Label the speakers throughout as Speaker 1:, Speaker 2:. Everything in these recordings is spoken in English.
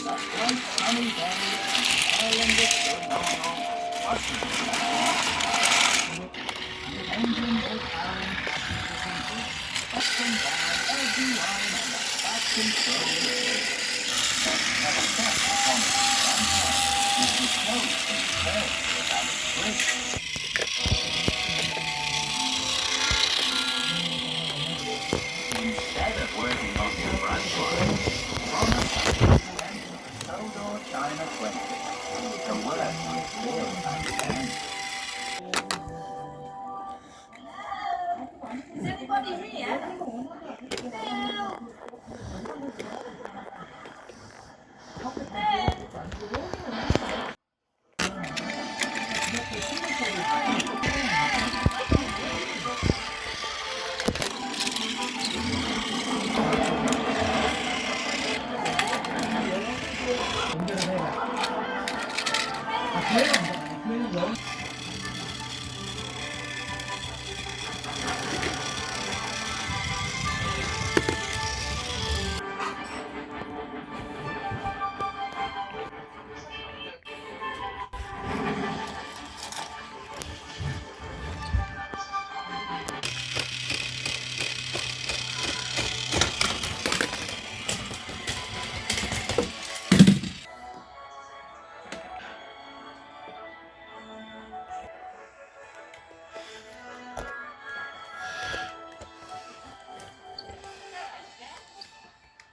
Speaker 1: bright sunny day, island of Sonoma was and an engine was powering passengers and up and down every line on the back control. Never thought the promising grandpa would be so concerned about his bridge. Instead of working on the branch line, Thomas had to enter the Sodor China 20. The work was real back then.
Speaker 2: Is anybody here?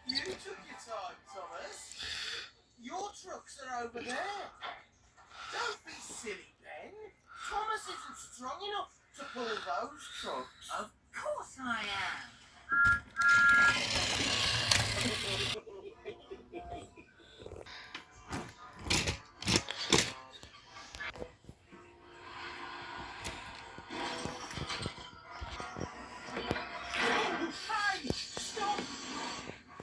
Speaker 3: You took your time, Thomas. Your trucks are over there. Don't be silly, Ben. Thomas isn't strong enough to pull those trucks.
Speaker 2: Of course I am.
Speaker 3: Hey, stop!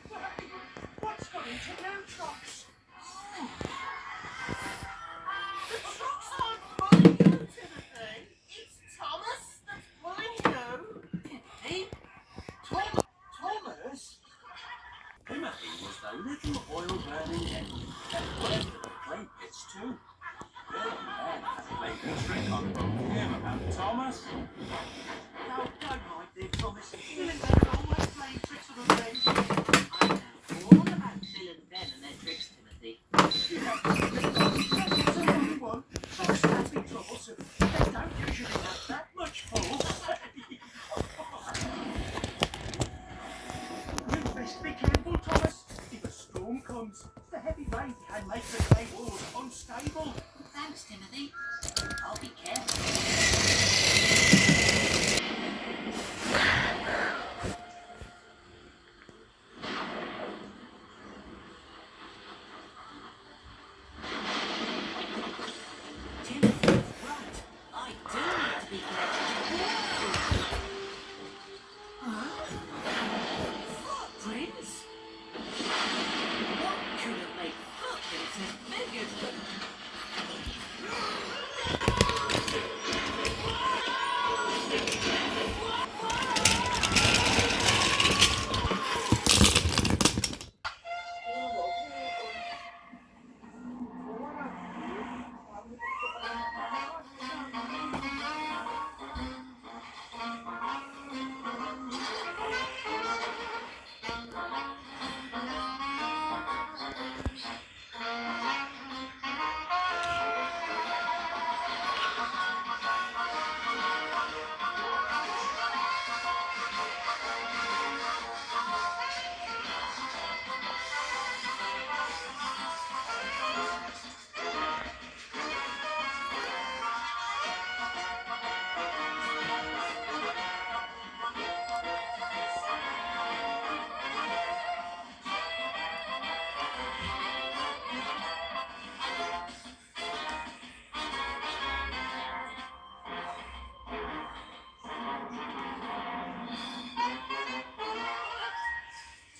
Speaker 3: Hey, what's got into them trucks? The trucks aren't pulling you, Timothy. It's Thomas that's pulling you.
Speaker 2: Hey,
Speaker 3: Thomas?
Speaker 1: Timothy was the little oil-burning engine that worked at the plate pits too. Bill and Ben had played a trick on both him and Thomas.
Speaker 2: no, don't mind dear Thomas. Bill and Ben are always playing tricks on a friend. I know all about Bill and Ben and their tricks, Timothy.
Speaker 3: It's a funny one. Trucks can be troublesome. They don't usually have that much pull. You best be careful, Thomas. If a storm comes, the heavy rain can make the cables unstable.
Speaker 2: Thanks, Timothy. I'll be careful. Timothy, right. I do need to be careful. Huh? Footprints? What could have made footprints as big as them?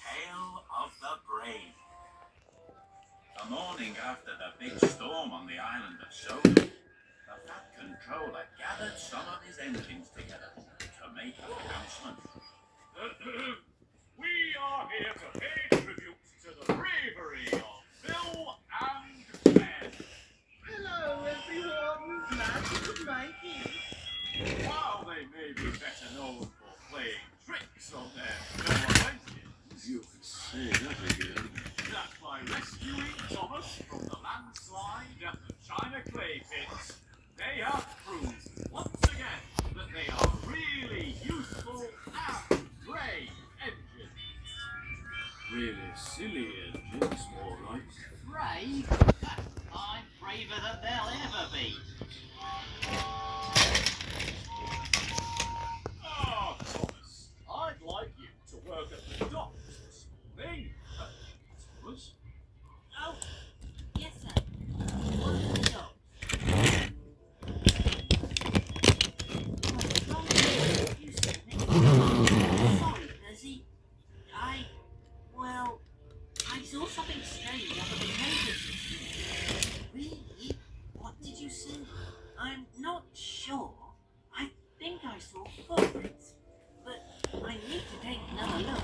Speaker 1: Tale of the Brave. The morning after the big storm on the island of Sodor, the Fat Controller gathered some of his engines together to make an announcement.
Speaker 4: We are here to pay tribute to the bravery of Bill
Speaker 1: Silly engines, more like.
Speaker 2: Brave? I'm braver than they'll ever be.
Speaker 1: Ah, Thomas, I'd like you to work at the docks this morning. Thomas?
Speaker 2: Oh, yes, sir. What have we got? What's wrong with you, Sammy? Sorry, Percy. Well, I saw something strange up at the campus. Really? What did you see? I'm not sure. I think I saw footprints, but I need to take another look.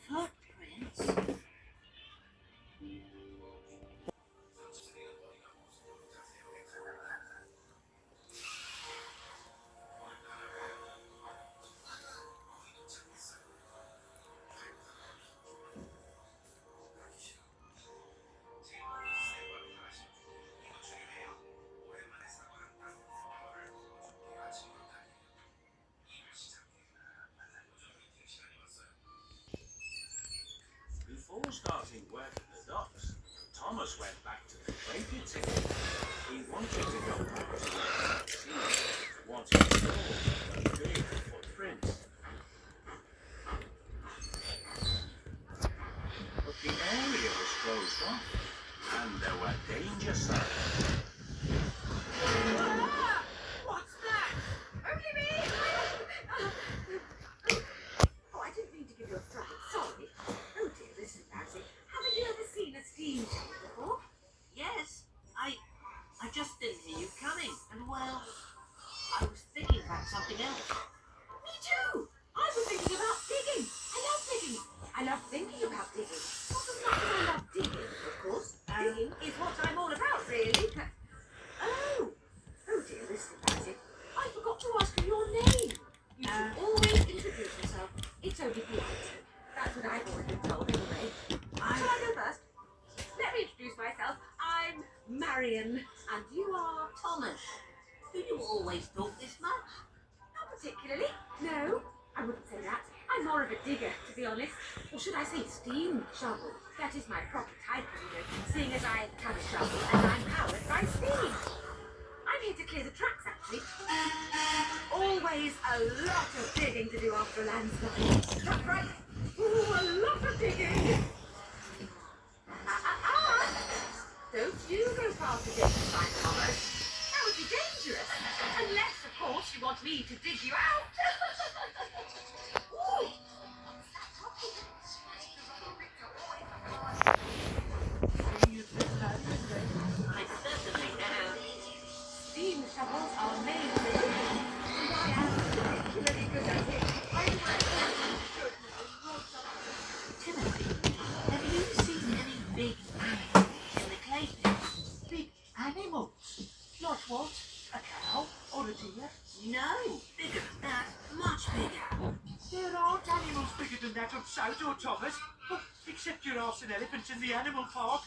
Speaker 2: Footprints?
Speaker 1: Before starting work at the docks, Thomas went back to the trade pit. He wanted to go back to the sea, what he saw the big footprints. But the area was closed off, and there were danger signs.
Speaker 4: What's that? Only me! Oh, I didn't mean to give you a fright. Sorry. Oh dear, this is embarrassing. Haven't you ever seen a steam shower before?
Speaker 2: Yes, I just didn't hear you coming, and well, I was thinking about something else.
Speaker 4: Me too! I was thinking about digging. I love digging. I love thinking about digging. Not as much as I love digging, of course. Digging is what I'm all about, really. Oh dear, this is embarrassing. I forgot to ask you your name. You should always introduce yourself. It's only polite. That's what I've always been told, anyway. Shall I go first? Let me introduce myself. I'm Marion, and you are
Speaker 2: Thomas, do you always talk this much?
Speaker 4: not particularly. No, I wouldn't say that. I'm more of a digger, to be honest. Or should I say steam shovel? That is my proper title, you know, seeing as I have a shovel and I'm powered by steam. I'm here to clear the tracks, actually. Always a lot of digging to do after a landslide. That's right. Ooh, a lot of digging. Don't you go past the danger sign, Thomas. That would be dangerous. Unless, of course, you want me to dig you out. Ooh.
Speaker 2: I certainly am.
Speaker 4: Steam shovels are made for digging, and I am particularly good at it. I work
Speaker 2: Timothy, have you seen any big animals in the clay pit?
Speaker 3: Big animals? Like what? A cow or a deer?
Speaker 2: No, bigger than that, much bigger.
Speaker 3: There aren't animals bigger than that on Sourdough, Thomas. Oh, except giraffes and elephants in the animal park.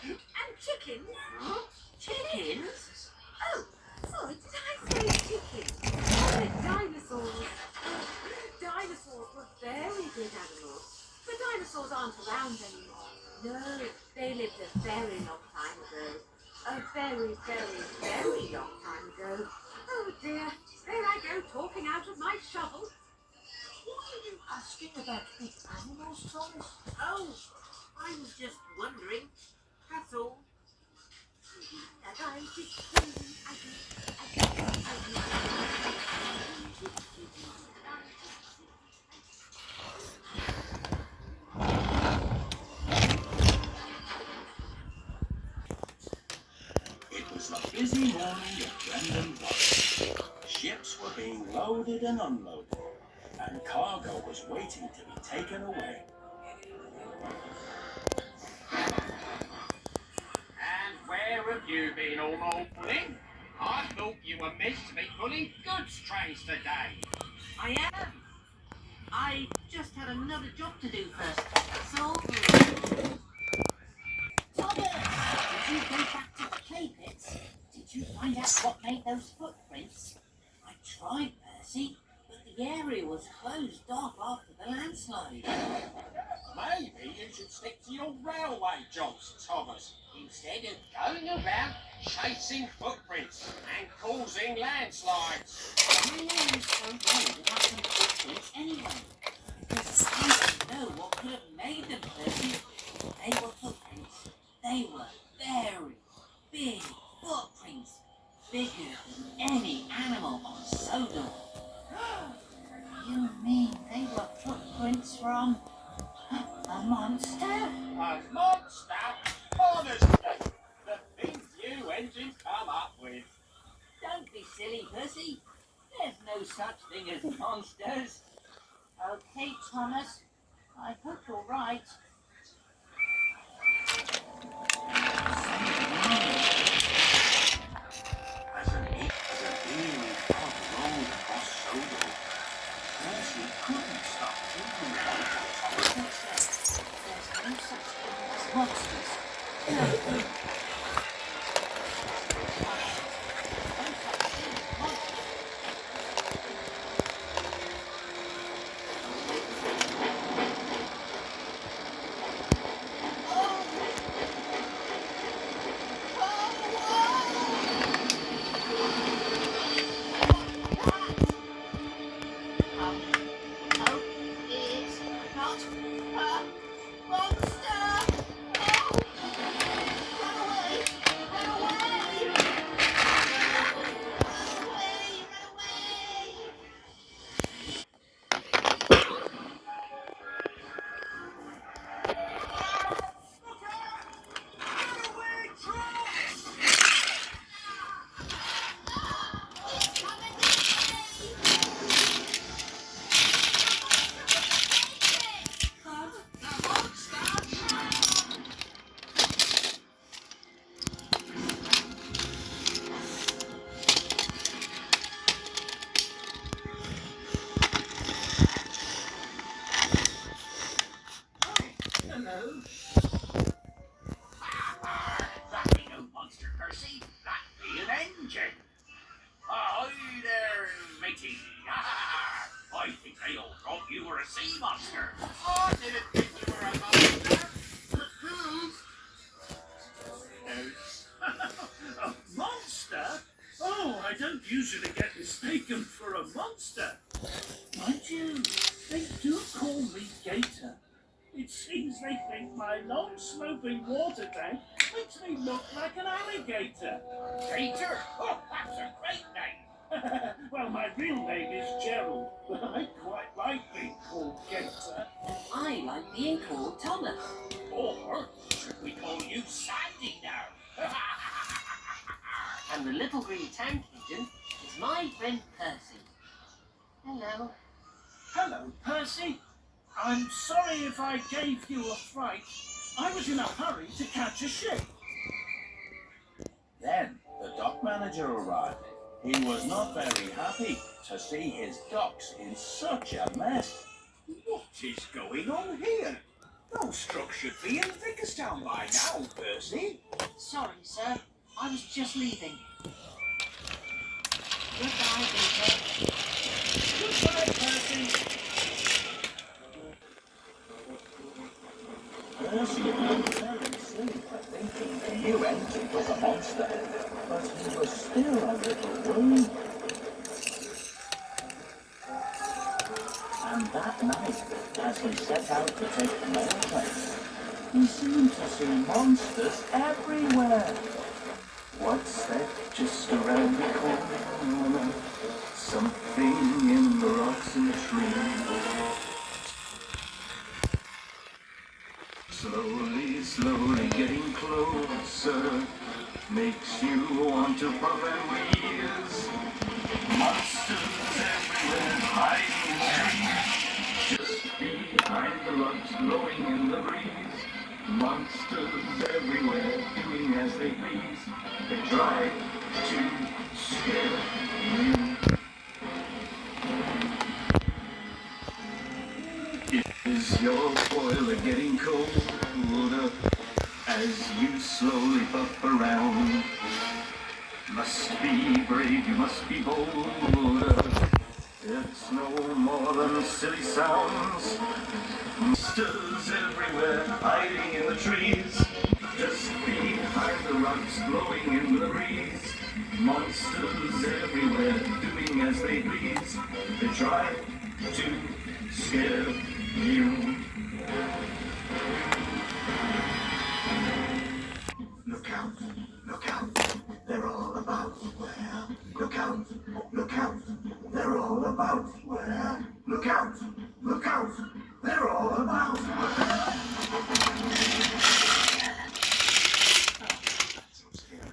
Speaker 4: and chickens.
Speaker 2: Chickens?
Speaker 4: Oh, sorry, did I say chickens? I meant dinosaurs. Dinosaurs were very big animals. But dinosaurs aren't around anymore. No, they lived a very long time ago. A very, very, very long time ago. Oh dear, there I go talking out of my shovel.
Speaker 3: What are you asking about big animals, Thomas?
Speaker 2: Oh, I was just wondering. That's all.
Speaker 1: It was a busy morning at Brendan Dock. Ships were being loaded and unloaded, and cargo was waiting to be taken away.
Speaker 5: And where have you been all morning? I thought you were meant to be pulling goods trains today.
Speaker 2: I am. I just had another job to do first. So, Thomas, did you go back to the clay pits? Did you find out what made those footprints? I tried, Percy, but the The area was closed off after the landslide.
Speaker 5: Maybe you should stick to your railway jobs, Thomas, instead of going around chasing footprints and causing landslides.
Speaker 2: Railways don't know without some footprints anyway. Because I don't know what could have made them, Percy. They were footprints. They were very big footprints. Bigger than any animal on Sodor. You mean they were footprints from a monster?
Speaker 5: A monster? Honestly, the things you engines come up with.
Speaker 2: Don't be silly, Percy. There's no such thing as monsters. Okay, Thomas. I hope you're right.
Speaker 1: As an eerie fog rolled across Sodor, Percy couldn't stop thinking about it.
Speaker 2: There's no such thing as monsters. Oh, it's not a monster! Oh! Run away! Run away! Run away! Run away! It's coming this
Speaker 1: Hello.
Speaker 5: That ain't no monster, Percy. That be an engine. Ahoy there, matey. I think they all thought you were a sea monster. I didn't think you were a monster.
Speaker 1: A monster? Oh, I don't usually get mistaken for a monster. Mind you, they do call me Gator. It seems they think my long sloping water tank makes me look like an alligator.
Speaker 5: Gator? Oh, that's a great name.
Speaker 1: Well, my real name is Gerald, but I quite like being called Gator.
Speaker 2: I like being called Thomas.
Speaker 5: Or should we call you Sandy now?
Speaker 2: And the little green tank engine is my friend Percy. Hello.
Speaker 1: Hello, Percy. I'm sorry if I gave you a fright. I was in a hurry to catch a ship. Then the dock manager arrived. He was not very happy to see his docks in such a mess.
Speaker 6: What is going on here? Those trucks should be in Vickerstown by now, Percy.
Speaker 2: Sorry, sir. I was just leaving. Goodbye, Peter.
Speaker 1: Goodbye, Percy. Percy had very asleep for thinking the new engine was a monster, but he was still a little worried. And that night, as he set out to take the mail train, he seemed to see monsters everywhere. What's that just around the corner? Something in the rocks and trees. Slowly, slowly getting closer makes you want to puff and wheeze. Monsters everywhere hiding in trees, just behind the rocks blowing in the breeze. Monsters everywhere doing as they please. They try to scare you. Is your boiler getting colder as you slowly puff around? Must be brave, you must be bolder. It's no more than silly sounds. Monsters everywhere, hiding in the trees. Just behind the rocks, blowing in the breeze. Monsters everywhere, doing as they please. They try to scare you. Look out, look out, they're all about where? Look out, look out, they're all about where? Look out, look out, they're all about where? That's so scary.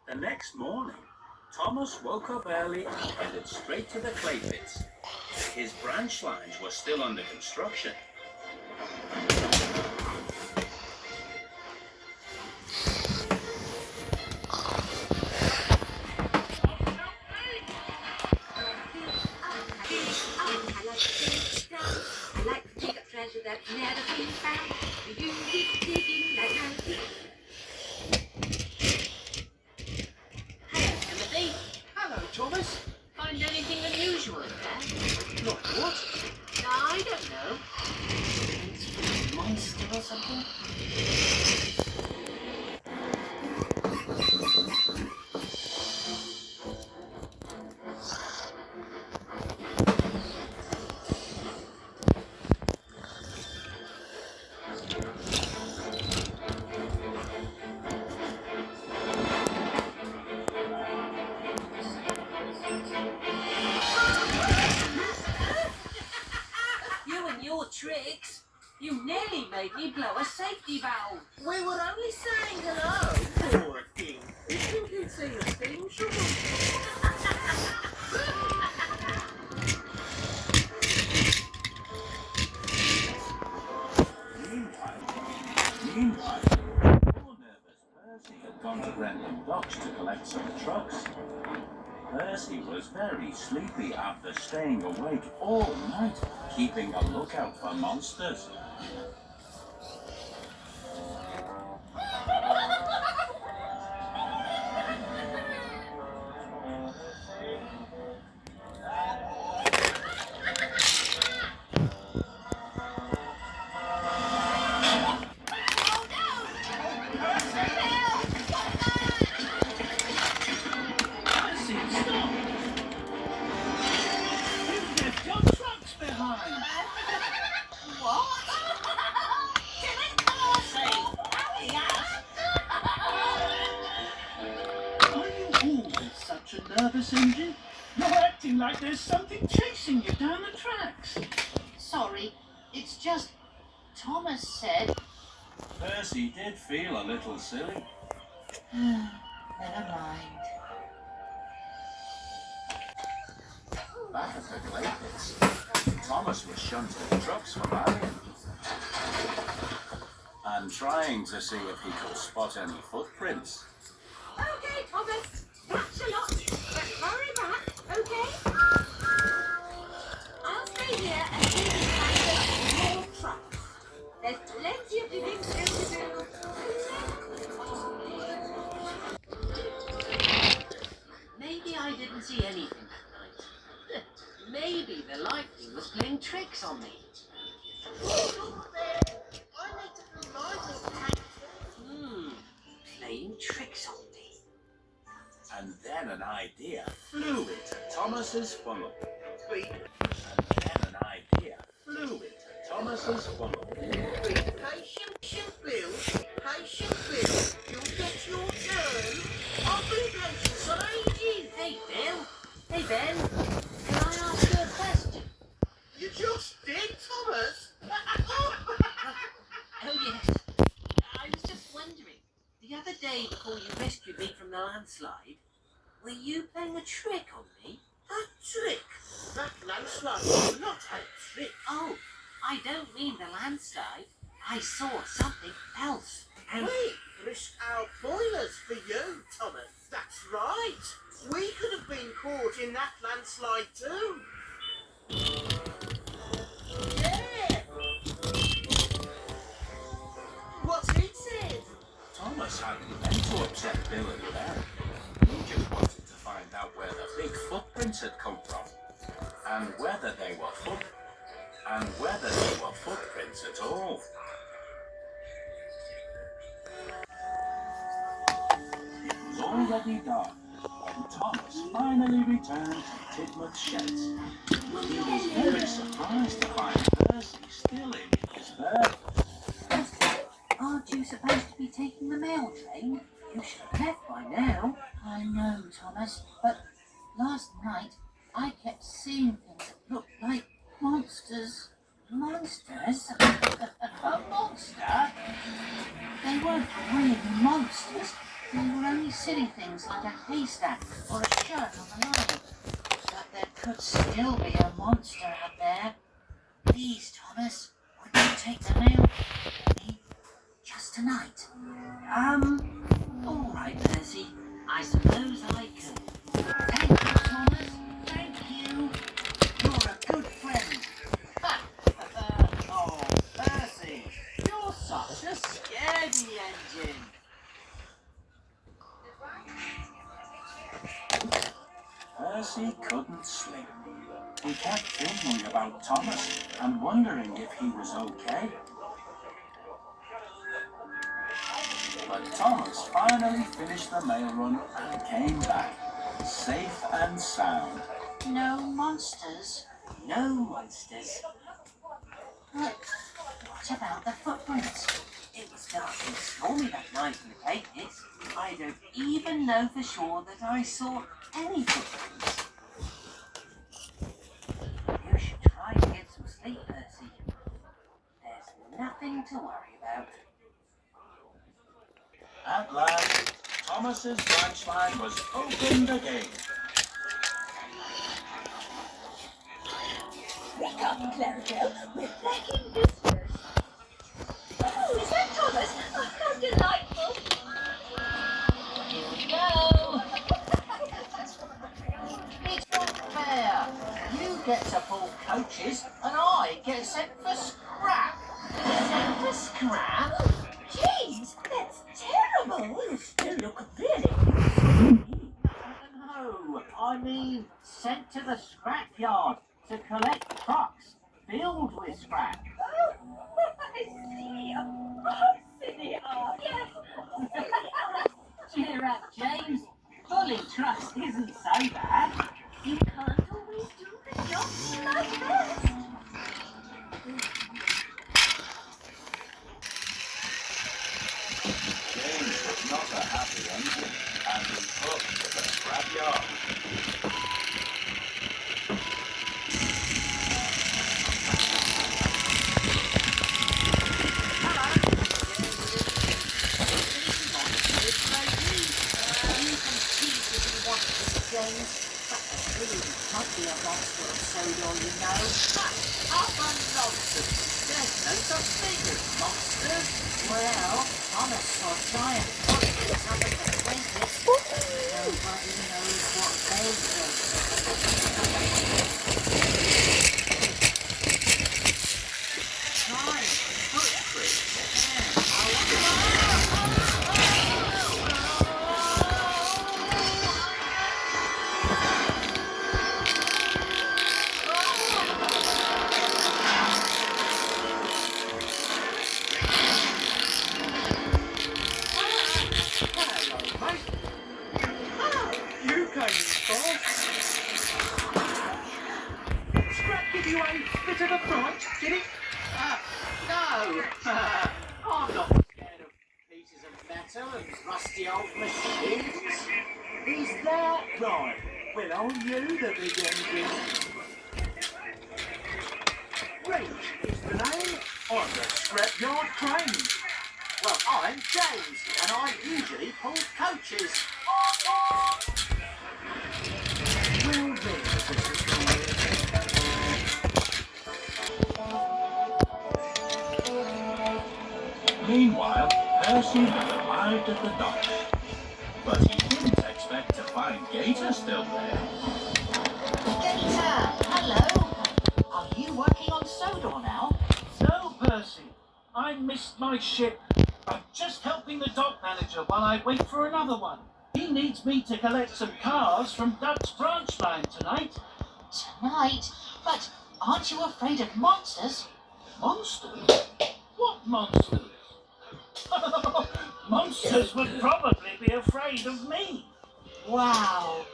Speaker 5: The next morning, Thomas woke up early and headed straight to the clay pits. His branch lines were still under construction.
Speaker 4: I like to dig up treasure that's never been found. You keep digging like crazy.
Speaker 2: Hello, Timothy.
Speaker 3: Hello, Thomas.
Speaker 2: Find anything unusual in there?
Speaker 3: Look, what?
Speaker 2: I don't know. It's a monster or something? You and your tricks. You nearly made me blow a safety valve.
Speaker 3: We were only saying hello. Poor thing. You think you'd seen a steam shovel?
Speaker 5: Meanwhile, poor nervous Percy had gone to Brenton Docks to collect some trucks. Percy was very sleepy after staying awake all night, keeping a lookout for monsters. Percy, stop! You've left your trucks behind!
Speaker 2: What? Timmy Percy!
Speaker 5: Are you always such a nervous engine? You're acting like there's something chasing you down the tracks.
Speaker 2: Sorry, it's just Thomas said.
Speaker 5: Percy did feel a little silly.
Speaker 2: Never mind.
Speaker 5: Back at the clay pits, Thomas was shunting trucks for Marion and trying to see if he could spot any footprints.
Speaker 4: Okay, Thomas. That's a lot. But hurry back, okay? I'll stay here and see if I can find more trucks. There's plenty of digging still to do.
Speaker 2: Maybe I didn't see anything that night. Maybe the lightning was playing tricks on me.
Speaker 3: Look there. I need to be mindful.
Speaker 2: Playing tricks on me.
Speaker 5: And then an idea flew into Thomas's funnel.
Speaker 3: Beep,
Speaker 5: And then an idea flew into Thomas's funnel.
Speaker 3: beep. Patient Bill. Patient Bill. You'll get your turn. I've been patient for ages.
Speaker 2: Hey, Bill. Hey, Ben. Can I ask you a question?
Speaker 3: You just did, Thomas.
Speaker 2: Oh, yes. I was just wondering. The other day before you rescued me from the landslide, were you playing a trick on me?
Speaker 3: A trick? That landslide was not a trick.
Speaker 2: Oh, I don't mean the landslide. I saw something else. And
Speaker 3: We risked our boilers for you, Thomas. That's right. We could have been caught in that landslide too. Yeah. What's it said?
Speaker 5: Thomas hadn't meant to upset Bill and Ben. He big footprints had come from, and whether they were footprints at all. It was already dark when Thomas finally returned to Tidmouth's sheds. He was very surprised to find Percy still in his bed.
Speaker 2: Aren't you supposed to be taking the mail train? You should have left by now. I know, Thomas, but last night I kept seeing things that looked like monsters. Monsters? A monster? They weren't really monsters. They were only silly things like a haystack or a shirt on the line. But there could still be a monster out there. Please, Thomas, would you take the mail for me? Just tonight. All right, Percy. I suppose I could. Thank you, Thomas. Thank you. You're a good friend. Oh, Percy, you're such a scaredy engine.
Speaker 5: Percy couldn't sleep. He kept thinking about Thomas and wondering if he was okay. But Thomas finally finished the mail run and came back, safe and sound.
Speaker 2: No monsters. No monsters. But what about the footprints? It was dark and stormy that night in the picnics. I don't even know for sure that I saw any footprints. You should try to get some sleep, Percy. There's nothing to worry about.
Speaker 5: At last, Thomas's branch line was opened again.
Speaker 4: Wake up, Clarabelle. We're back in business. Oh, is that Thomas? Oh, how delightful.
Speaker 2: Here we go. It's not fair. You get to pull coaches and I get sent for scrap. Sent for scrap?
Speaker 4: Jeez, that's terrible. You still look really.
Speaker 2: No, I mean sent to the scrapyard to collect trucks filled with scrap.
Speaker 4: Oh, I see. Oh, silly heart. Yes.
Speaker 2: Cheer up, James. Pulling trucks isn't so bad.
Speaker 4: You can't always do the job like best.
Speaker 5: James was not a happy engine, and he took to the scrapyard.
Speaker 2: Might be a monster of Sodor, you know. But utter nonsense. There's no such thing as monsters. Well, Thomas saw giant monsters up at the Atlantis. Nobody knows what they did. Giant footprints.
Speaker 6: Scrap give you a bit of a fright, did it?
Speaker 2: No, I'm not scared of pieces of metal and rusty old machines.
Speaker 6: Is that right? Well, aren't you the big engine? Reg is the name. I'm the scrapyard crane.
Speaker 2: Well, I'm James, and I usually pull coaches.
Speaker 6: Well, then,
Speaker 5: Meanwhile, Percy had arrived at the docks. But he didn't expect to find Gator still there.
Speaker 2: Gator, hello. Are you working on Sodor now?
Speaker 6: No, Percy. I missed my ship. I'm just helping the dock manager while I wait for another one. He
Speaker 7: He needs me to collect some cars from Duck's branch line tonight.
Speaker 2: Tonight? But aren't you afraid of monsters?
Speaker 7: Monsters? What monsters? Monsters would probably be afraid of me.
Speaker 2: Wow,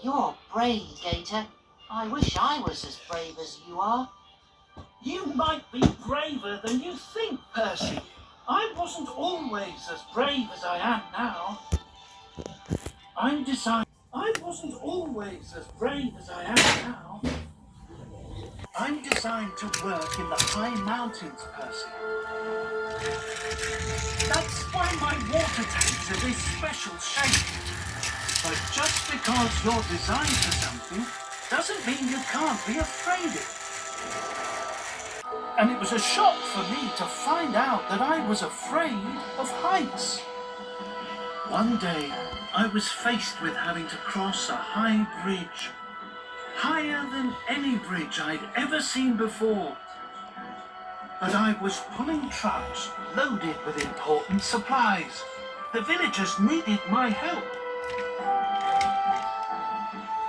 Speaker 2: you're brave, Gator. I wish I was as brave as you are.
Speaker 7: You might be braver than you think, Percy. I wasn't always as brave as I am now. I wasn't always as brave as I am now. I'm designed to work in the high mountains, Percy. That's why my water tanks are this special shape. But just because you're designed for something doesn't mean you can't be afraid of it. And it was a shock for me to find out that I was afraid of heights. One day, I was faced with having to cross a high bridge, higher than any bridge I'd ever seen before. But I was pulling trucks loaded with important supplies. The villagers needed my help.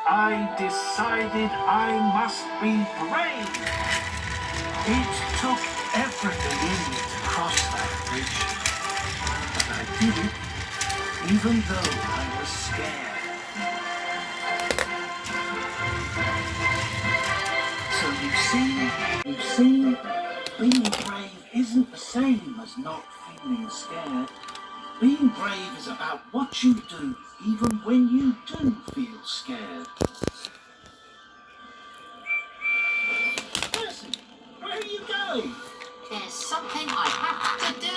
Speaker 7: I decided I must be brave. It took everything in me to cross that bridge. But I did it, even though I was scared. So you see, being brave isn't the same as not feeling scared. Being brave is about what you do, even when you do feel scared. Percy, where are you going?
Speaker 2: There's something I have to do.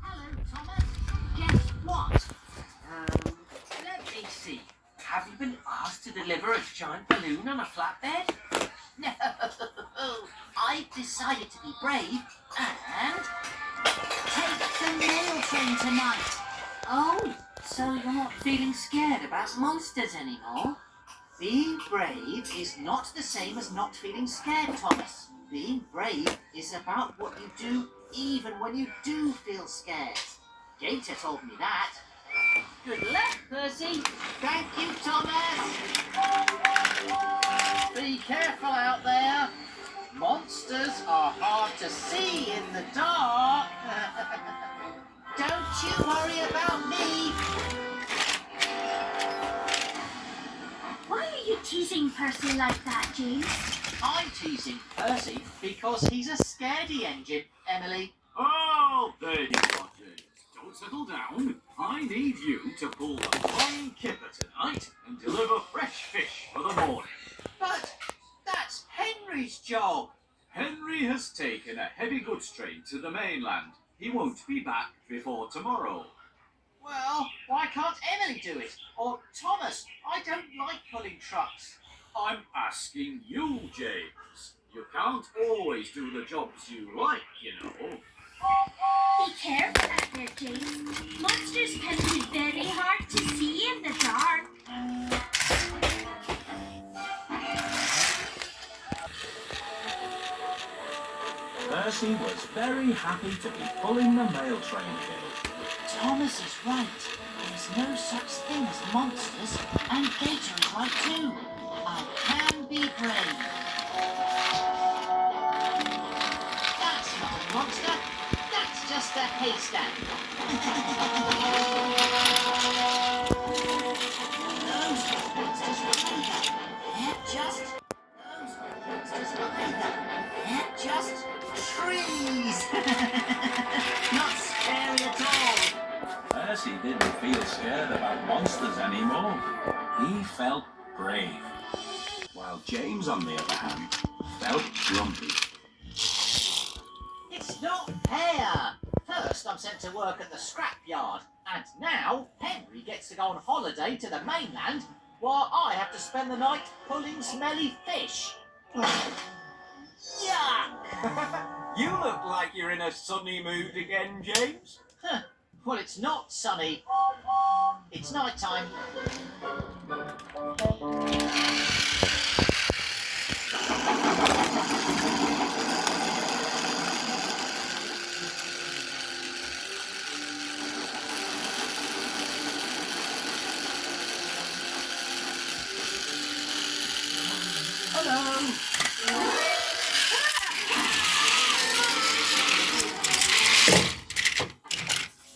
Speaker 2: Hello, Thomas. Guess what?
Speaker 8: Let me see. Have you been asked to deliver a giant balloon on a flatbed?
Speaker 2: No, I've decided to be brave and take the mail train tonight.
Speaker 8: Oh, so you're not feeling scared about monsters anymore?
Speaker 2: Being brave is not the same as not feeling scared, Thomas. Being brave is about what you do even when you do feel scared. Gator told me that.
Speaker 8: Good luck, Percy.
Speaker 2: Thank you, Thomas.
Speaker 3: Be careful out there. Monsters are hard to see in the dark.
Speaker 2: Don't you worry about me.
Speaker 9: Why are you teasing Percy like that, James?
Speaker 2: I'm teasing Percy because he's a scaredy engine, Emily.
Speaker 5: Oh, Birdie Waters, don't settle down. I need you to pull the long kipper tonight and deliver fresh fish for the morning.
Speaker 3: But that's Henry's job.
Speaker 5: Henry has taken a heavy goods train to the mainland. He won't be back before tomorrow.
Speaker 3: Well, why can't Emily do it? Or Thomas? I don't like pulling trucks.
Speaker 5: I'm asking you, James. You can't always do the jobs you like, you know.
Speaker 9: Be careful out there, James. Monsters can be very hard to see in the dark.
Speaker 7: Percy was very happy to be pulling the mail train again.
Speaker 2: Thomas is right. There's no such thing as monsters, and Gator is right too. I can be brave. That's not a monster. That's just a haystack. Those monsters were either. They're just... Those monsters were either. They're just trees. Not scary at all.
Speaker 7: Percy didn't feel scared about monsters anymore. He felt brave. While James, on the other hand, felt grumpy.
Speaker 2: It's not fair. First I'm sent to work at the scrapyard, and now Henry gets to go on holiday to the mainland while I have to spend the night pulling smelly fish. Yuck!
Speaker 6: You look like you're in a sunny mood again, James.
Speaker 2: Well, it's not sunny. It's night time.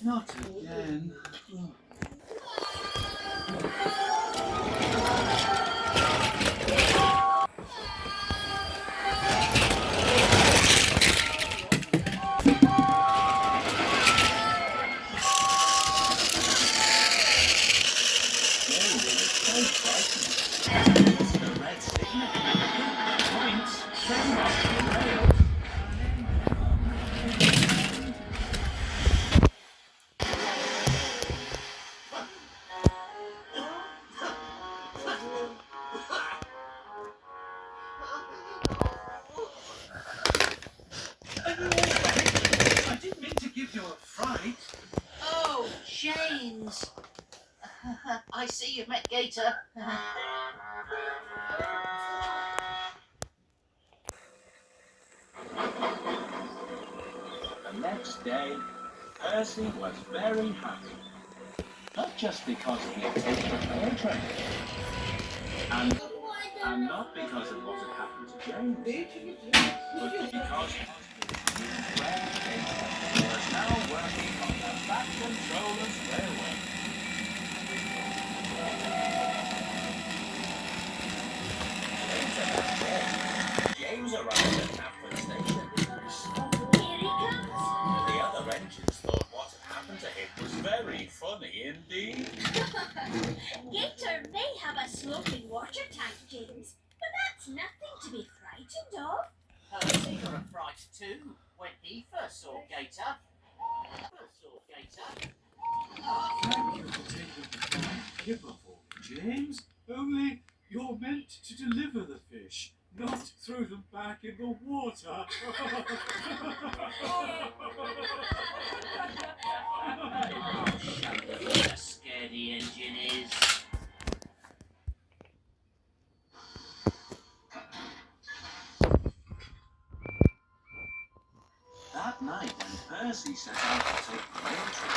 Speaker 7: Not again.
Speaker 5: The red signal. Points. They must prevail.
Speaker 7: Are you all right? I didn't mean to give you a fright.
Speaker 2: Oh, James. I see you've met Gator.
Speaker 6: The next day, Percy was very happy. Not just because he had taken a fur train, and not because of what had happened to James, but because Red Gator was now working on the Fat Controller's Railway. James arrived at Tapford Station.
Speaker 9: Here he comes.
Speaker 6: The other engines thought what had happened to him was very funny indeed.
Speaker 9: Gator may have a sloping water tank, James, but that's nothing to be frightened of.
Speaker 2: Percy got a fright too when he first saw Gator.
Speaker 7: Thank you for taking the time to give for me, James. Only you're meant to deliver the fish, not throw them back in the water.
Speaker 8: What a scaredy engine is.
Speaker 6: That night, when Percy set out to take the rail trip,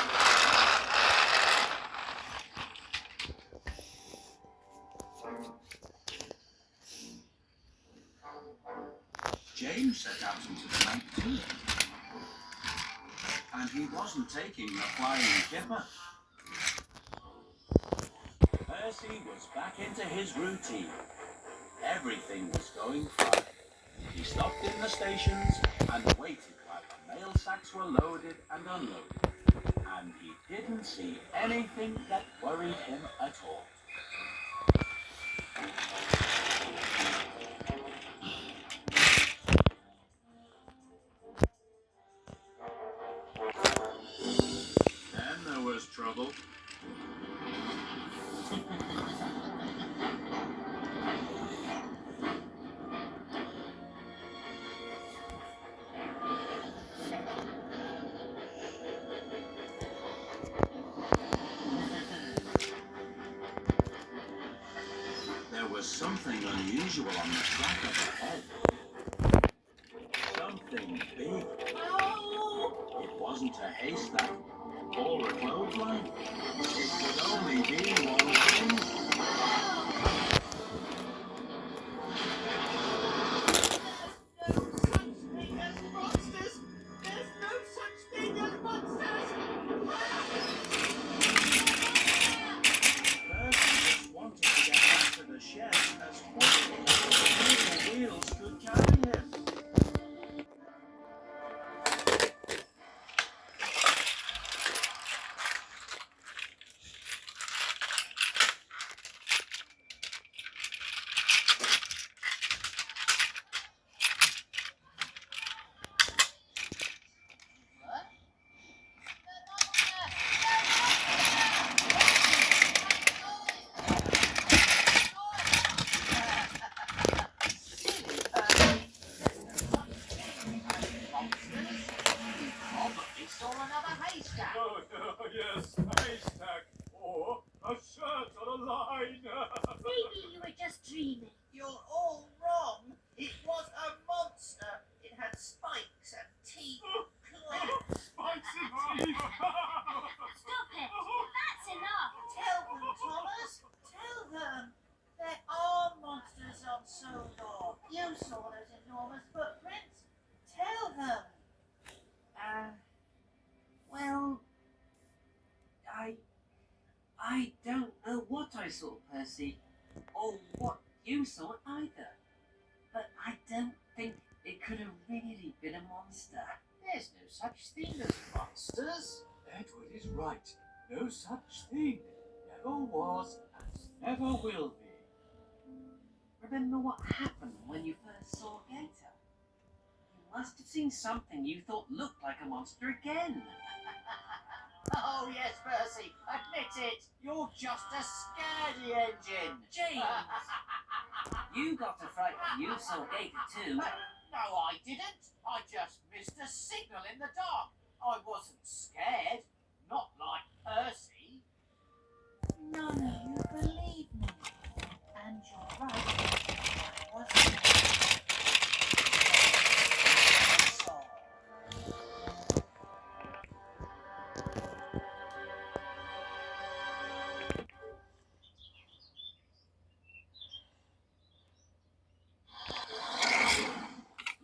Speaker 6: James set out into the night too. And he wasn't taking the flying kipper. Percy was back into his routine. Everything was going fine. He stopped in the stations and waited while the mail sacks were loaded and unloaded. And he didn't see anything that worried him at all. Then there was trouble. There was something unusual on the track up ahead. Something big. It wasn't a haystack or a clothesline. It could only be one thing. Percy just wanted to get back to the shed as quickly as the wheels could carry him.
Speaker 2: Probably saw another haystack.
Speaker 7: Yes, haystack or a shirt on a line.
Speaker 9: Maybe you were just dreaming.
Speaker 2: You're all wrong. It
Speaker 9: Stop it! That's enough!
Speaker 2: Tell them, Thomas. Tell them. There are monsters on Sodor. You saw those enormous footprints. Tell them.
Speaker 8: Well, I don't know what I saw, Percy, or what you saw either. But I don't think it could have really been a monster.
Speaker 5: There's no such thing as monsters.
Speaker 6: Edward is right. No such thing. Never was and never will be.
Speaker 8: Remember what happened when you first saw Gator? You must have seen something you thought looked like a monster again.
Speaker 5: Oh yes, Percy, admit it. You're just a scaredy engine.
Speaker 8: James! You got a fright when you saw Gator too.
Speaker 5: No, I didn't. I just missed a signal in the dark. I wasn't scared. Not like Percy.
Speaker 2: None of you believe me. And you're right. I wasn't.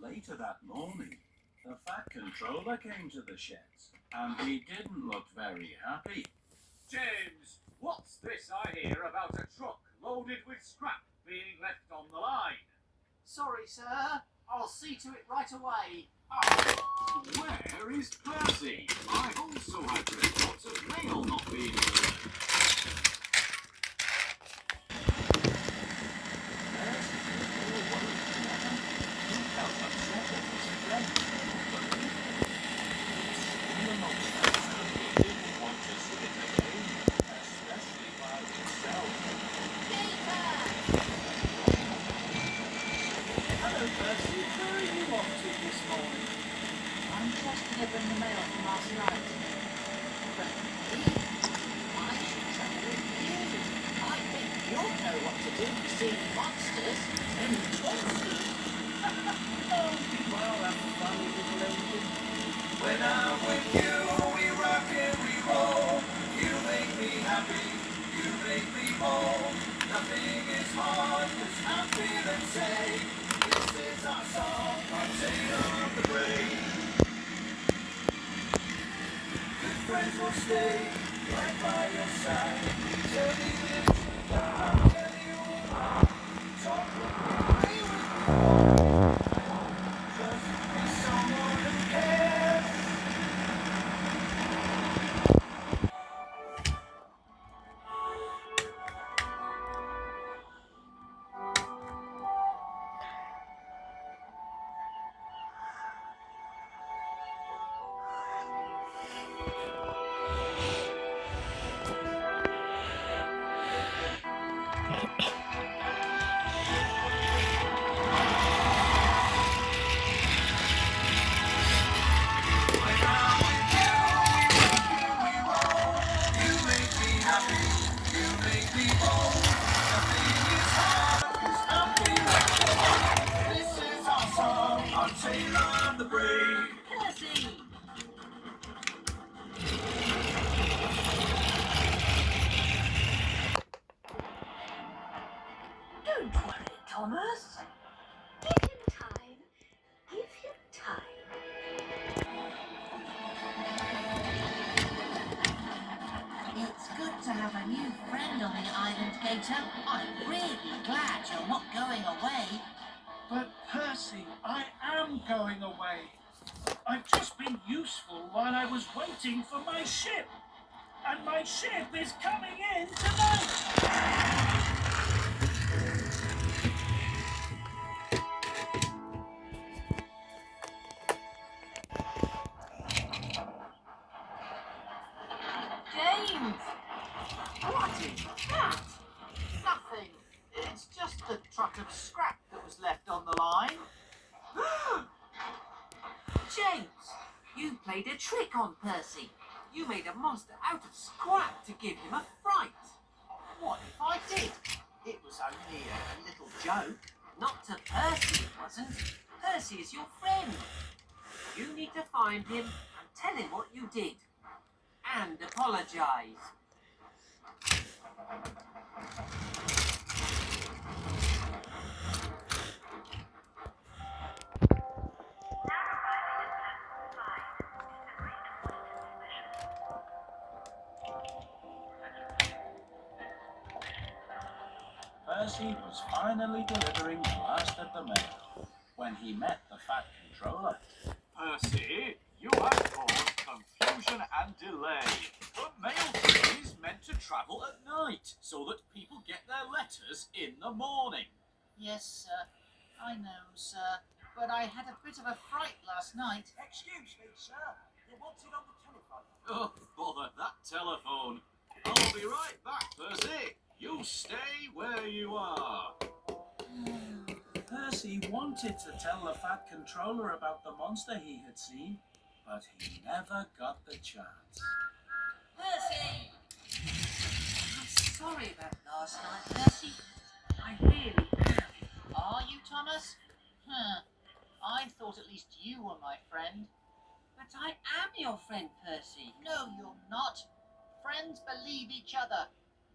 Speaker 6: Later that morning, the Fat Controller came to the sheds, and he didn't look very happy.
Speaker 5: James, what's this I hear about a truck loaded with scrap being left on the line? Sorry, sir. I'll see to it right away.
Speaker 6: Where is Percy? I also had reports of mail not being delivered.
Speaker 2: I'm just delivering the mail from last night. But I should tell you. I think you'll know what to do to see monsters and monsters. Oh, well, that's a funny little engine.
Speaker 3: When I'm with you, we rock and we roll. You make me happy, you make me whole. Nothing is hard, 'cause I'm feeling safe. This is our song, our tale of the brave. Good friends will stay right by your side. Tell me the truth, I'll tell you all. Talk with me, play with me. Just be someone who cares.
Speaker 4: Don't worry, Thomas.
Speaker 9: Give him time. Give him time.
Speaker 2: It's good to have a new friend on the island, Gator. I'm really glad you're not going away.
Speaker 7: But Percy, I am going away. I've just been useful while I was waiting for my ship. And my ship is coming in tonight.
Speaker 2: James!
Speaker 3: What is that? Nothing. It's just a truck of scrap that was left on the line.
Speaker 8: James, you played a trick on Percy. You made a monster out of scrap to give him a fright.
Speaker 3: What if I did? It was only a little joke.
Speaker 8: Not to Percy, it wasn't. Percy is your friend. You need to find him and tell him what you did. and apologise.
Speaker 6: Percy was finally delivering the last of the mail when he met the Fat Controller.
Speaker 10: Percy, you have caused confusion and delay. The mail train is meant to travel at night so that people get their letters in the morning.
Speaker 11: Yes, sir. I know, sir. But I had a bit of a fright last night.
Speaker 3: Excuse me, sir. You wanted on the telephone.
Speaker 10: Oh, bother that telephone. I'll be right back, Percy. You stay where you are.
Speaker 6: Percy wanted to tell the Fat Controller about the monster he had seen, but he never got the chance.
Speaker 8: Percy! I'm sorry about last night, Percy. I really am.
Speaker 11: Are you, Thomas? I thought at least you were my friend.
Speaker 8: But I am your friend, Percy.
Speaker 11: No, you're not. Friends believe each other.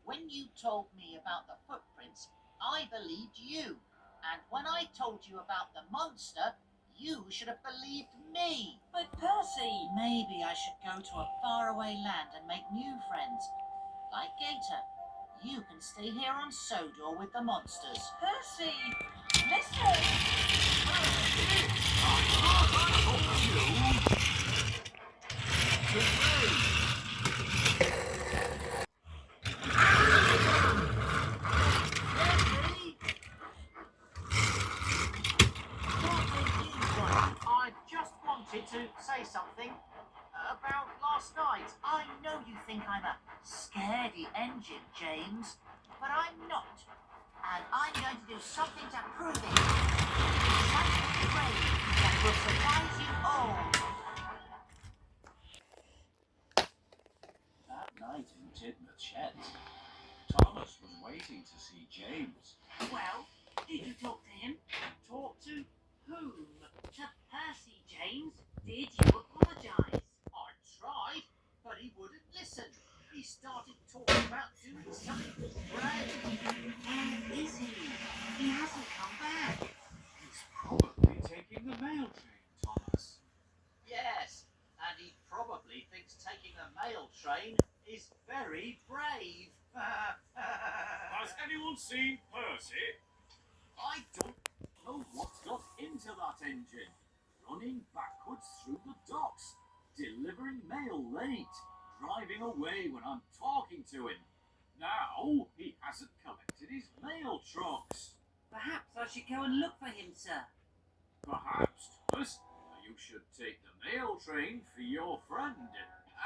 Speaker 11: When you told me about the footprints, I believed you. And when I told you about the monster, you should have believed me.
Speaker 8: But Percy!
Speaker 11: Maybe I should go to a faraway land and make new friends. Like Gator. You can stay here on Sodor with the monsters.
Speaker 8: Percy! Listen!
Speaker 11: I just wanted to say something about last night. I know you think I'm a scaredy engine, James, but I'm not. And I'm going to do something to prove it. Something great that will surprise you all.
Speaker 6: That night in Tidmouth Sheds, Thomas was waiting to see James.
Speaker 8: Well, did you talk to him?
Speaker 2: Talk to whom? To Percy, James. Did you apologise?
Speaker 5: I tried, but he wouldn't listen. He started talking about doing something with Brad.
Speaker 2: Where is he? He hasn't come back.
Speaker 10: He's probably taking the mail train, Thomas.
Speaker 5: Yes, and he probably thinks taking the mail train is very brave.
Speaker 10: Has anyone seen Percy?
Speaker 5: I don't know what's got into that engine. Running backwards through the docks, delivering mail late, driving away when I'm talking to him. Now he hasn't collected his mail trucks.
Speaker 8: Perhaps I should go and look for him, sir.
Speaker 10: Perhaps, Thomas, you should take the mail train for your friend.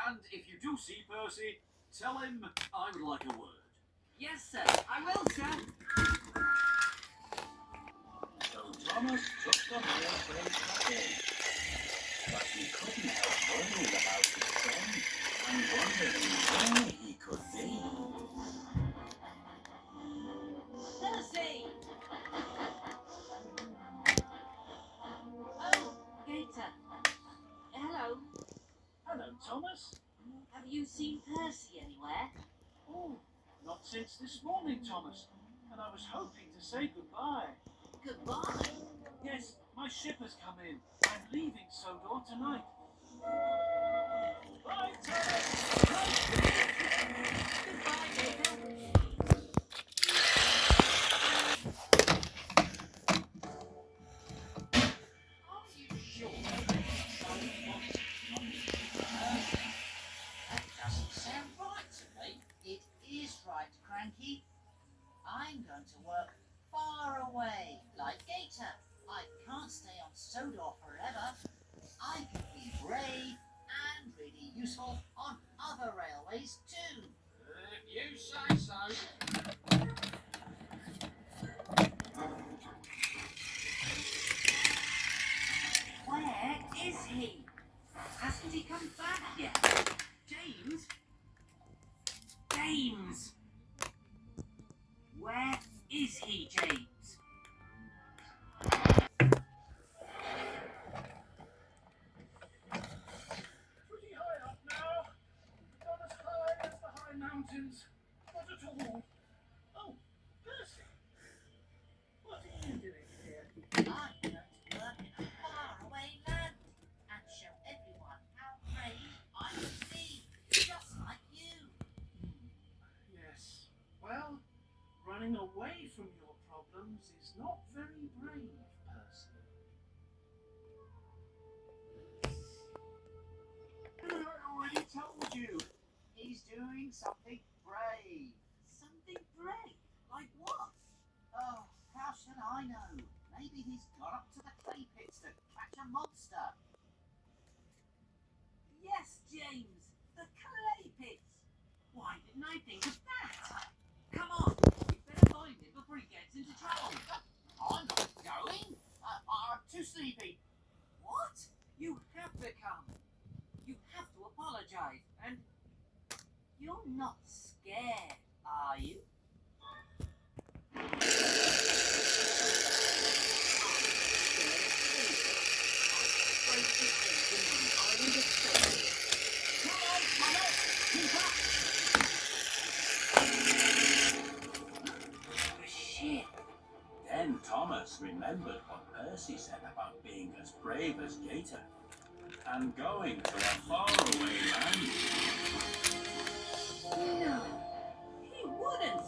Speaker 10: And if you do see Percy, tell him I would like a word.
Speaker 8: Yes, sir. I will, sir.
Speaker 6: So Thomas took the mail train back in. But he couldn't help worrying about his friend and wondering where he could be.
Speaker 8: Percy! Oh, Gator. Hello.
Speaker 6: Hello, Thomas.
Speaker 8: Have you seen Percy anywhere?
Speaker 6: Oh, not since this morning, Thomas. And I was hoping to say goodbye.
Speaker 8: Goodbye.
Speaker 6: Yes, my ship has come in. I'm leaving Sodor tonight. Bye, Thomas.
Speaker 8: Goodbye, Gator.
Speaker 5: Are you sure they don't want
Speaker 11: That doesn't sound right to me. It is right, Cranky. I'm going to work far away, like Gator. I can't stay on Sodor forever. I can be brave and really useful on other railways too.
Speaker 5: you say so.
Speaker 8: Where is he? Hasn't he come back yet? James? James! Where is he, James?
Speaker 10: Pretty high up now.
Speaker 7: from your problems is not very brave, Percy.
Speaker 11: I already told you. He's doing something brave.
Speaker 2: Something brave? Like what?
Speaker 11: Oh, how should I know? Maybe he's gone up to the clay pits to catch a monster.
Speaker 2: Yes, James, the clay pits. Why didn't I think of that? Come on, we better find him before he gets into trouble.
Speaker 11: I'm not going. I'm too sleepy.
Speaker 2: What? You have to come. You have to apologize, and you're not scared, are you? Shit.
Speaker 6: Then Thomas remembered what Percy said about being as brave as Gator and going to a faraway land.
Speaker 2: No, he wouldn't.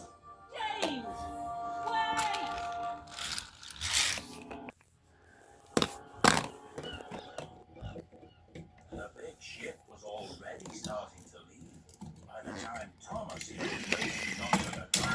Speaker 2: James, wait!
Speaker 6: The big ship was already starting to leave by the time Thomas hit racing onto the dock.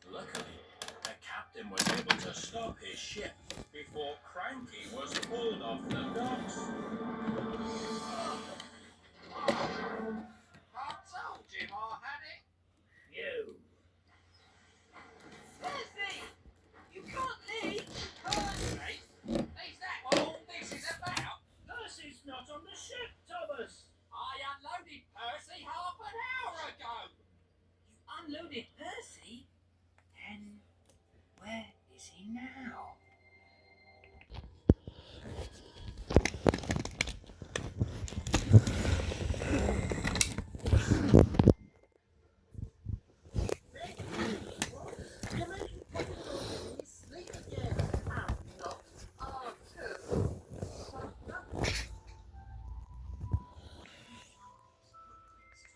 Speaker 6: Luckily, the captain was able to stop his ship before Cranky was pulled off the docks.
Speaker 3: I told him I had it.
Speaker 5: You.
Speaker 2: Percy, you can't leave.
Speaker 5: Percy? Is that what all this is about? Percy's not on the ship, Thomas. I unloaded Percy half an hour ago.
Speaker 2: You unloaded Percy? Then where is he now?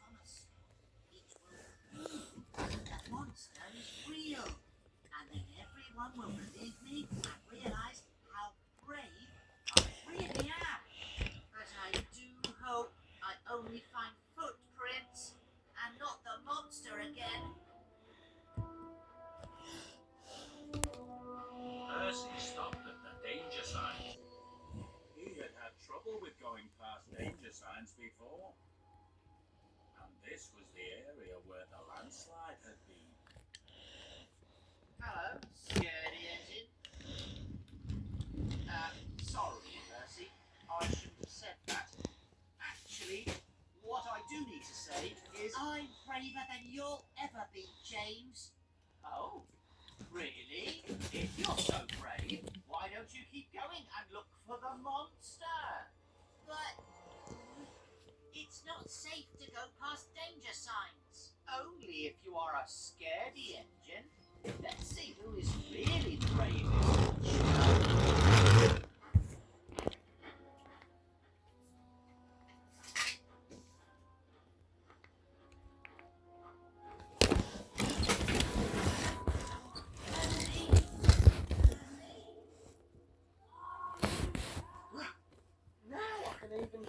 Speaker 11: Thomas, it will be. The monster is real. And then everyone will believe me and realize how brave I really am. But I do hope I only find footprints and not the monster again.
Speaker 6: Percy stopped at the danger sign. He had had trouble with going past danger signs before. And this was the area where the landslide had been.
Speaker 11: Hello, scaredy engine. Sorry, Percy. I shouldn't have said that. Actually, what I do need to say is I'm braver than you'll ever be, James. Oh, really? If you're so brave, why don't you keep going and look for the monster? But it's not safe to go past danger signs. Only if you are a scaredy engine. Let's see who is really the bravest.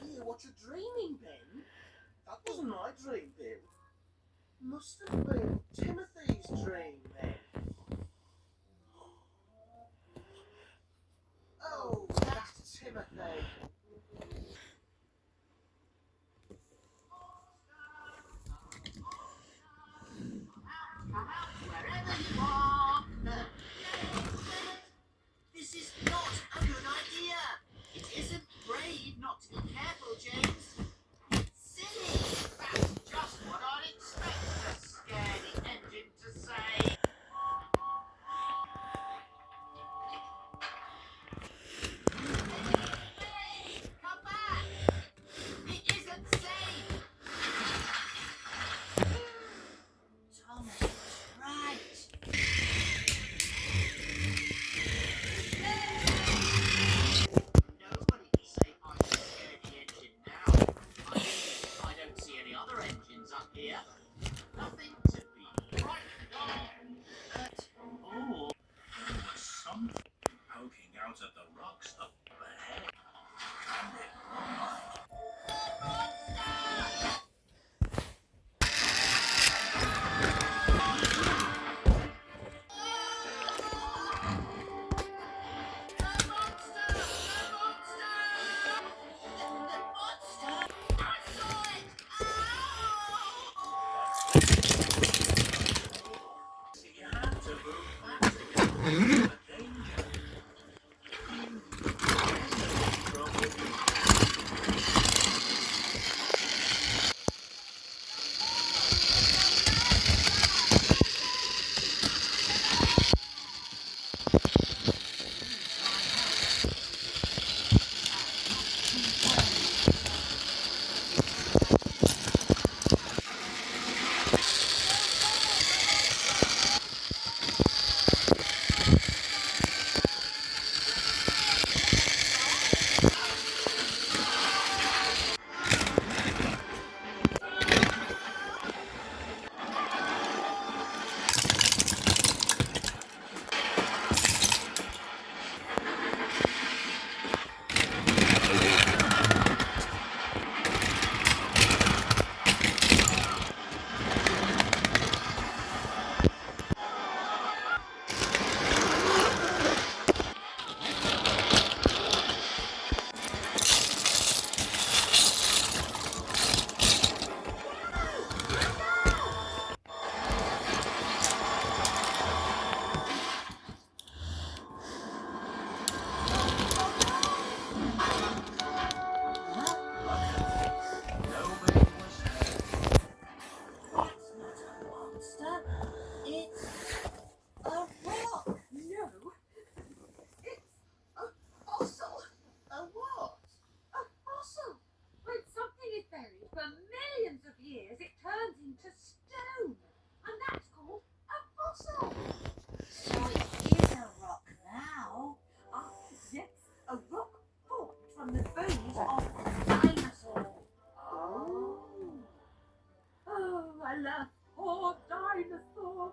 Speaker 3: hear what you're dreaming, Ben. That wasn't my dream, Ben. Must have been Timothy's dream, then. Oh, that's Timothy.
Speaker 2: Wherever you are. This is not a good idea. It isn't brave not to be careful, James. It's silly.
Speaker 11: That's just what I'd expect a scaredy engine to say.
Speaker 2: Come back. It isn't safe. Thomas was right.
Speaker 11: Nobody can say I'm a scaredy engine now. I don't see any other engines up here. Nothing to be frightened of.
Speaker 6: Oh, there was something poking out of the rocks up ahead. And it might. You have to move back to get away from the danger. Nobody was hurt.
Speaker 2: It's not a monster. It's a rock.
Speaker 4: No, it's a fossil.
Speaker 3: A what?
Speaker 4: A fossil. When something is buried for millions of years, it turns into stone. And that's called a fossil.
Speaker 2: So it is a rock now.
Speaker 4: Ah, yes, a rock formed from the bones of a dinosaur.
Speaker 2: Oh.
Speaker 4: Oh, alas, poor dinosaur.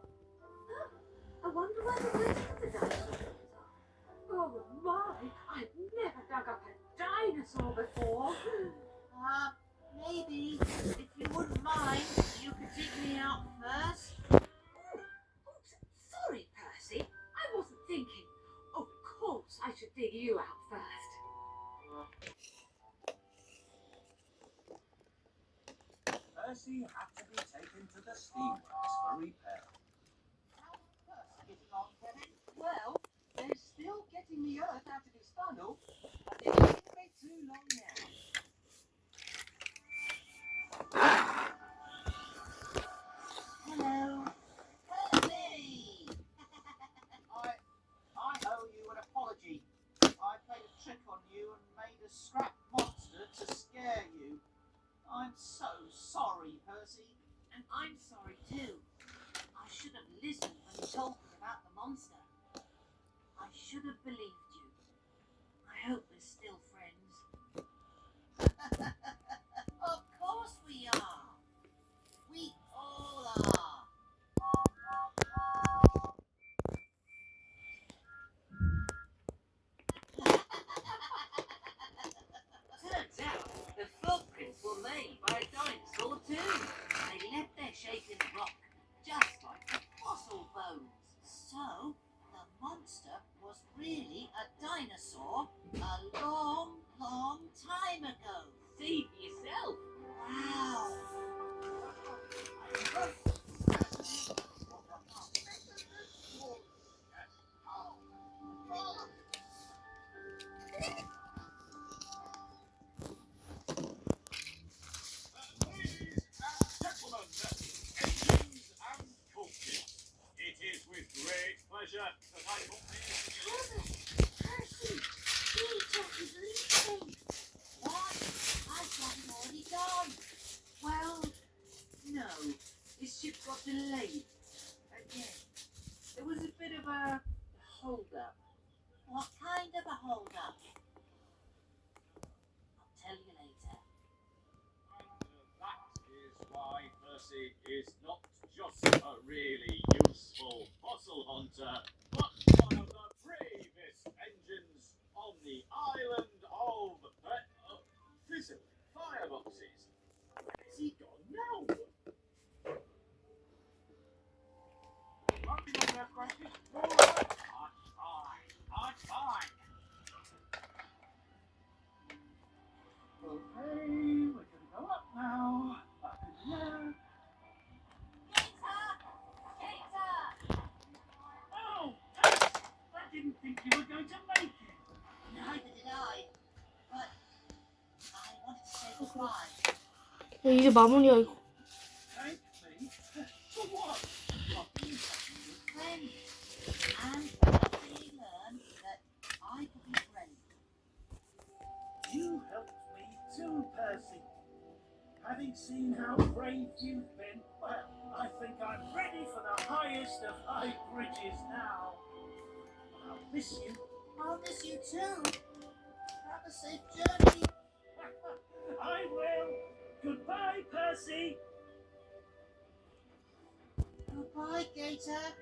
Speaker 4: I wonder where the rest of the dinosaurs are. Oh my, I've never dug up a dinosaur before.
Speaker 2: Maybe, if you wouldn't mind, you could dig me out first.
Speaker 4: Oops, sorry, Percy. I wasn't thinking. Of course I should dig you out first.
Speaker 6: Percy had to be taken to the steamworks for repair.
Speaker 11: How's Percy getting on, Kevin?
Speaker 8: Well, they're still getting the earth out of his funnel, but it won't be too long now.
Speaker 2: Hello.
Speaker 11: Percy! I owe you an apology. I played a trick on you and made a scrap monster to scare you. I'm so sorry, Percy.
Speaker 2: And I'm sorry too. I should have listened when you told me about the monster. I should have believed you. I hope we're still friends. Of course we are. We all are.
Speaker 8: Turns out away by a dinosaur too. They left their shaken rock, just like the fossil bones.
Speaker 2: So, the monster was really a dinosaur a long, long time ago.
Speaker 8: See for yourself.
Speaker 2: Wow.
Speaker 10: Ladies and gentlemen, engines and coaches, it is with great pleasure that I put these
Speaker 9: Thomas, Percy, Peter is leaving.
Speaker 2: What? I thought it already gone.
Speaker 8: Well, no. His ship got delayed. Again. There was a bit of a hold-up.
Speaker 2: What kind of a hold-up? I'll tell you later.
Speaker 10: And that is why Percy is not just a really useful fossil hunter, but one of the bravest engines on the island of fizzling fireboxes. Where's he gone now? Won't be no left crashes. All right. I'm fine. Okay, we're gonna go up now. Up in the air.
Speaker 2: Gator!
Speaker 7: Oh, I didn't think you were going to make it.
Speaker 2: Neither did I. But I wanted to say goodbye.
Speaker 12: 야, 이제 마무리야 이거.
Speaker 7: Thank me? For what?
Speaker 2: For being such a good friend. And for helping me learn that I could be brave.
Speaker 7: You helped me too, Percy. Having seen how brave you've been, well, I think I'm ready for the highest of high bridges now. I'll miss you.
Speaker 2: I'll miss you too. Have a safe journey.
Speaker 7: I will. Goodbye, Percy.
Speaker 2: Goodbye, Gator.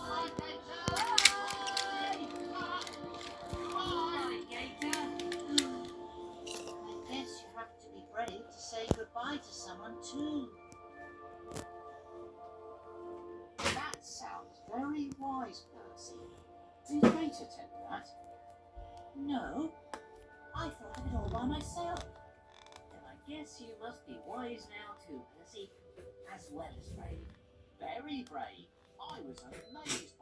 Speaker 2: Bye, Gator.
Speaker 8: Bye, Gator.
Speaker 2: I guess you have to be brave to say goodbye to someone too.
Speaker 11: That sounds very wise, Percy. Did Gator tell you that?
Speaker 2: No, I thought of it all by myself.
Speaker 8: And I guess you must be wise now too, Percy, as well as brave.
Speaker 11: Very brave. I was amazed